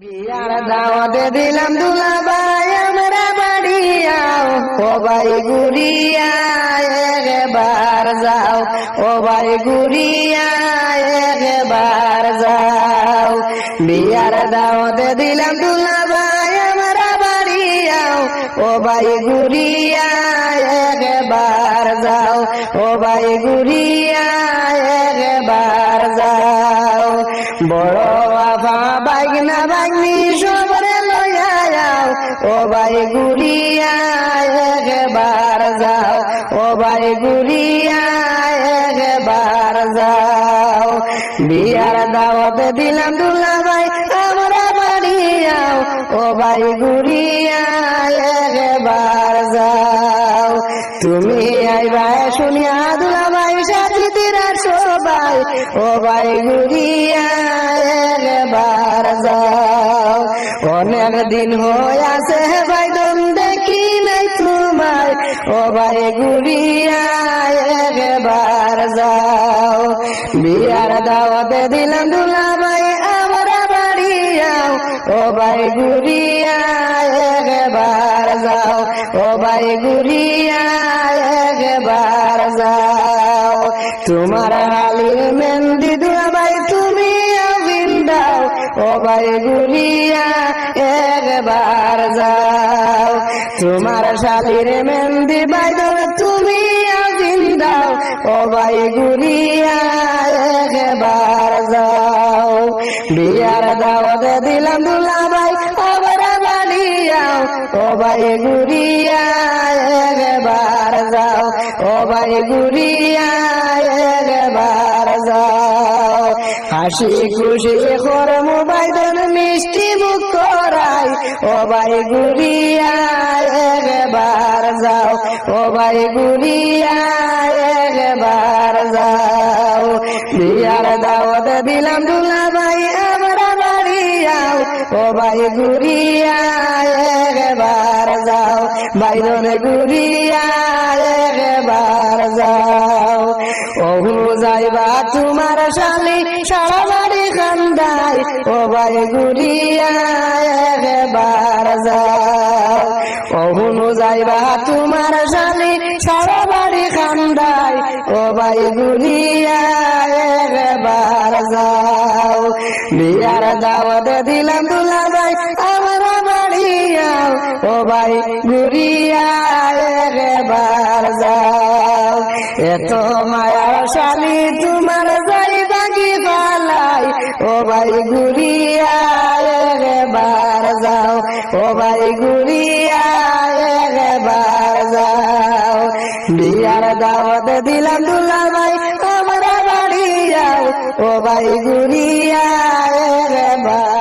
বিয়ার দাওয়াতে দিলাম দুলা ভাই আমরা বাড়ি আও ও ভাই ঘুরিয়া একবার যাও ও ভাই ঘুরিয়া একবার যাও বিয়ার দাওয়াতে দিলাম দুলা ভাই আমরা বাড়ি আও ও ভাই ঘুরিয়া একবার যাও ও ভাই ঘুরিয়া একবার যাও বড় আফা বাইগনা বাগনি সবরে লইয়া যাও ও ভাই ঘুরিয়া একবার যাও ও ভাই ঘুরিয়া একবার যাও বিয়ার দাওয়াতে দিলাম দুলা ভাই আমরা বাড়ি যাও ও ভাই ঘুরিয়া একবার যাও তুমি আইবা শুনিয়া দুলা ভাই সাথী তিরার সবাই ও ভাই ঘুরিয়া একবার যাও অনেক দিন হয়ে আছে ভাই দম দেখি নাই তোমায় ও ভাই ঘুরিয়া একবার যাও বিয়ার দাওয়াতে দিলাম দুলা ভাই আমরা বাড়ি যাও ও ভাই ঘুরিয়া একবার যাও ও ভাই ঘুরিয়া একবার যাও তোমার হালির মেহেন্দি দুলা ভাই তুমি দাও ও ভাই ঘুরিয়া একবার যাও তোমার শালির মেহেন্দি ভাই তুমি দাও ও ভাই ঘুরিয়া একবার যাও বিয়ার দাওয়াতে দিলাম দুলা ভাই আমরা বাড়ি যাও ও ভাই ঘুরিয়া একবার যাও ও ভাই ঘুরিয়া একবার যাও হাসি খুশি করম ভাই দন মিষ্টি মুখ করাই ও ভাই ঘুরিয়া একবার যাও ও ভাই ঘুরিয়া একবার যাও বিয়ার দাওয়াতে দিলাম দুলা ভাই আমরা বাড়ি যাও ও ভাই ঘুরিয়া একবার যাও ভাই দন ঘুরিয়া একবার যাও ওহু যাইবা তোমার শালি সারা বাড়ি খান্দাই ও ভাই ঘুরিয়া একবার যাও ওহু যাইবা তোমার শালি সারা বাড়ি খান্দাই ও ভাই ঘুরিয়া একবার যাও বিয়ার দাওয়াতে দিলাম দুলা ভাই আমরা বাড়ি যাও ও ভাই ঘুরিয়া একবার যাও এত মায়ার শালি তোমার যাই বাগি পালাই ও ভাই ঘুরিয়া একবার যাও ও ভাই ঘুরিয়া একবার যাও বিয়ার দাওয়াতে দিলাম দুলা ভাই আমরা বাড়ি যাও ও ভাই ঘুরিয়া একবার